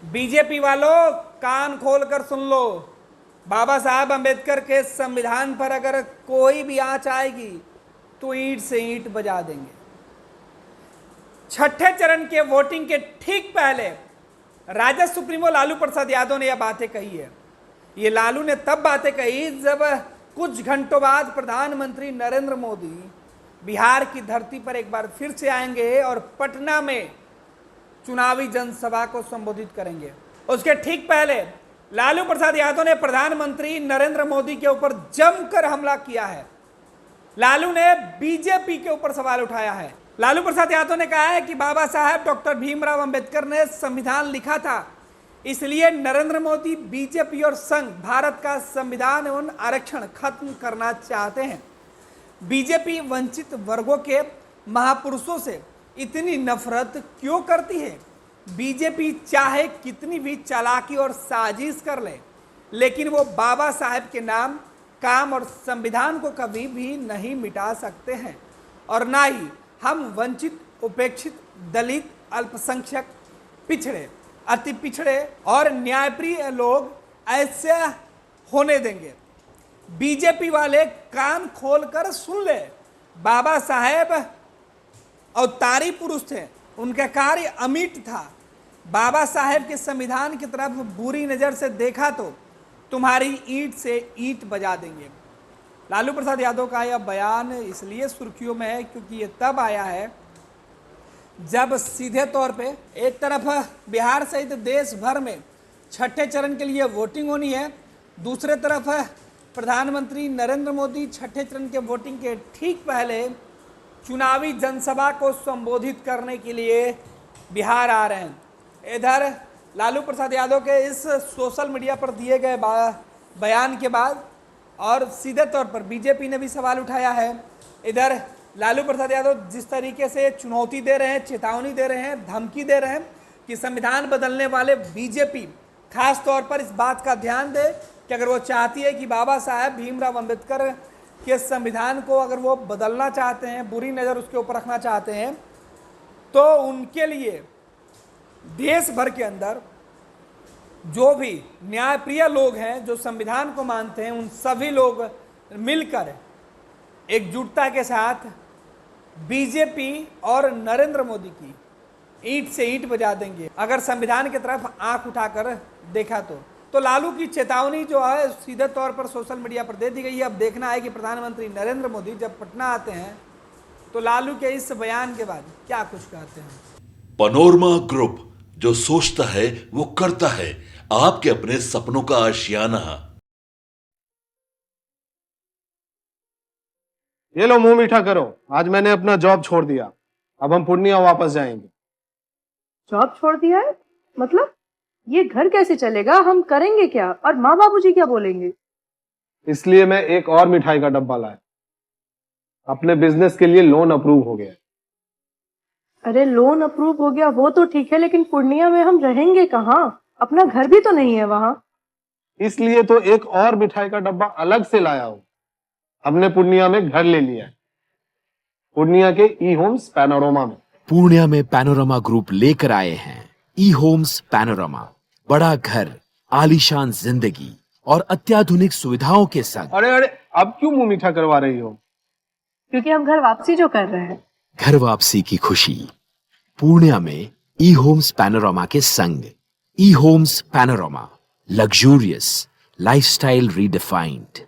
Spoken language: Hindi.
बीजेपी वालों कान खोलकर सुन लो, बाबा साहब अंबेडकर के संविधान पर अगर कोई भी आंच आएगी तो ईंट से ईंट बजा देंगे। छठे चरण के वोटिंग के ठीक पहले राजद सुप्रीमो लालू प्रसाद यादव ने यह बातें कही है। ये लालू ने तब बातें कही जब कुछ घंटों बाद प्रधानमंत्री नरेंद्र मोदी बिहार की धरती पर एक बार फिर से आएंगे और पटना में चुनावी जनसभा को संबोधित करेंगे। उसके ठीक पहले लालू प्रसाद यादव ने प्रधानमंत्री नरेंद्र मोदी के ऊपर जमकर हमला किया है। लालू ने बीजेपी के ऊपर सवाल उठाया है। लालू प्रसाद यादव ने कहा है कि बाबा साहब डॉक्टर भीमराव अंबेडकर ने संविधान लिखा था, इसलिए नरेंद्र मोदी बीजेपी और संघ भारत का संविधान एवं आरक्षण खत्म करना चाहते हैं। बीजेपी वंचित वर्गों के महापुरुषों से इतनी नफरत क्यों करती है? बीजेपी चाहे कितनी भी चालाकी और साजिश कर ले, लेकिन वो बाबा साहब के नाम, काम और संविधान को कभी भी नहीं मिटा सकते हैं। और ना ही हम वंचित, उपेक्षित, दलित, अल्पसंख्यक, पिछड़े, अति पिछड़े और न्यायप्रिय लोग ऐसे होने देंगे। बीजेपी वाले कान खोलकर सुन ले, बाबा साहेब अवतारी पुरुष थे, उनका कार्य अमिट था। बाबा साहेब के संविधान की तरफ बुरी नज़र से देखा तो तुम्हारी ईंट से ईंट बजा देंगे। लालू प्रसाद यादव का यह बयान इसलिए सुर्खियों में है क्योंकि ये तब आया है जब सीधे तौर पे एक तरफ बिहार सहित देश भर में छठे चरण के लिए वोटिंग होनी है, दूसरे तरफ प्रधानमंत्री नरेंद्र मोदी छठे चरण के वोटिंग के ठीक पहले चुनावी जनसभा को संबोधित करने के लिए बिहार आ रहे हैं। इधर लालू प्रसाद यादव के इस सोशल मीडिया पर दिए गए बयान के बाद और सीधे तौर पर बीजेपी ने भी सवाल उठाया है। इधर लालू प्रसाद यादव जिस तरीके से चुनौती दे रहे हैं, चेतावनी दे रहे हैं, धमकी दे रहे हैं कि संविधान बदलने वाले बीजेपी खास तौर पर इस बात का ध्यान दे कि अगर वो चाहती है कि बाबा साहब भीमराव अंबेडकर के संविधान को अगर वो बदलना चाहते हैं, बुरी नज़र उसके ऊपर रखना चाहते हैं, तो उनके लिए देश भर के अंदर जो भी न्यायप्रिय लोग हैं, जो संविधान को मानते हैं, उन सभी लोग मिलकर एकजुटता के साथ बीजेपी और नरेंद्र मोदी की ईंट से ईंट बजा देंगे अगर संविधान की तरफ आंख उठाकर देखा तो लालू की चेतावनी जो है सीधे तौर पर सोशल मीडिया पर दे दी गई है। अब देखना है कि प्रधानमंत्री नरेंद्र मोदी जब पटना आते हैं तो लालू के इस बयान के बाद क्या कुछ कहते हैं। पैनोरमा ग्रुप, जो सोचता है वो करता है, आपके अपने सपनों का आशियाना। ये लो मुंह मीठा करो, आज मैंने अपना जॉब छोड़ दिया, अब हम पूर्णिया वापस जाएंगे। जॉब छोड़ दिया है? मतलब ये घर कैसे चलेगा? हम करेंगे क्या? और माँ बाबूजी क्या बोलेंगे? इसलिए मैं एक और मिठाई का डब्बा लाया। अपने बिजनेस के लिए लोन अप्रूव हो गया। अरे लोन अप्रूव हो गया वो तो ठीक है, लेकिन पूर्णिया में हम रहेंगे कहाँ? अपना घर भी तो नहीं है वहां। इसलिए तो एक और मिठाई का डब्बा अलग से लाया हूं। हमने पूर्णिया में घर ले लिया है, पूर्णिया के ई होम्स पैनोरमा में। पूर्णिया में पैनोरमा ग्रुप लेकर आए हैं ई होम्स पैनोरमा, बड़ा घर, आलीशान जिंदगी और अत्याधुनिक सुविधाओं के संग। अरे अरे, अब क्यों मुंह मीठा करवा रही हो? क्योंकि हम घर वापसी जो कर रहे हैं। घर वापसी की खुशी पूर्णिया में ई होम्स पैनोरमा के संग। ई Homes Panorama, luxurious lifestyle redefined.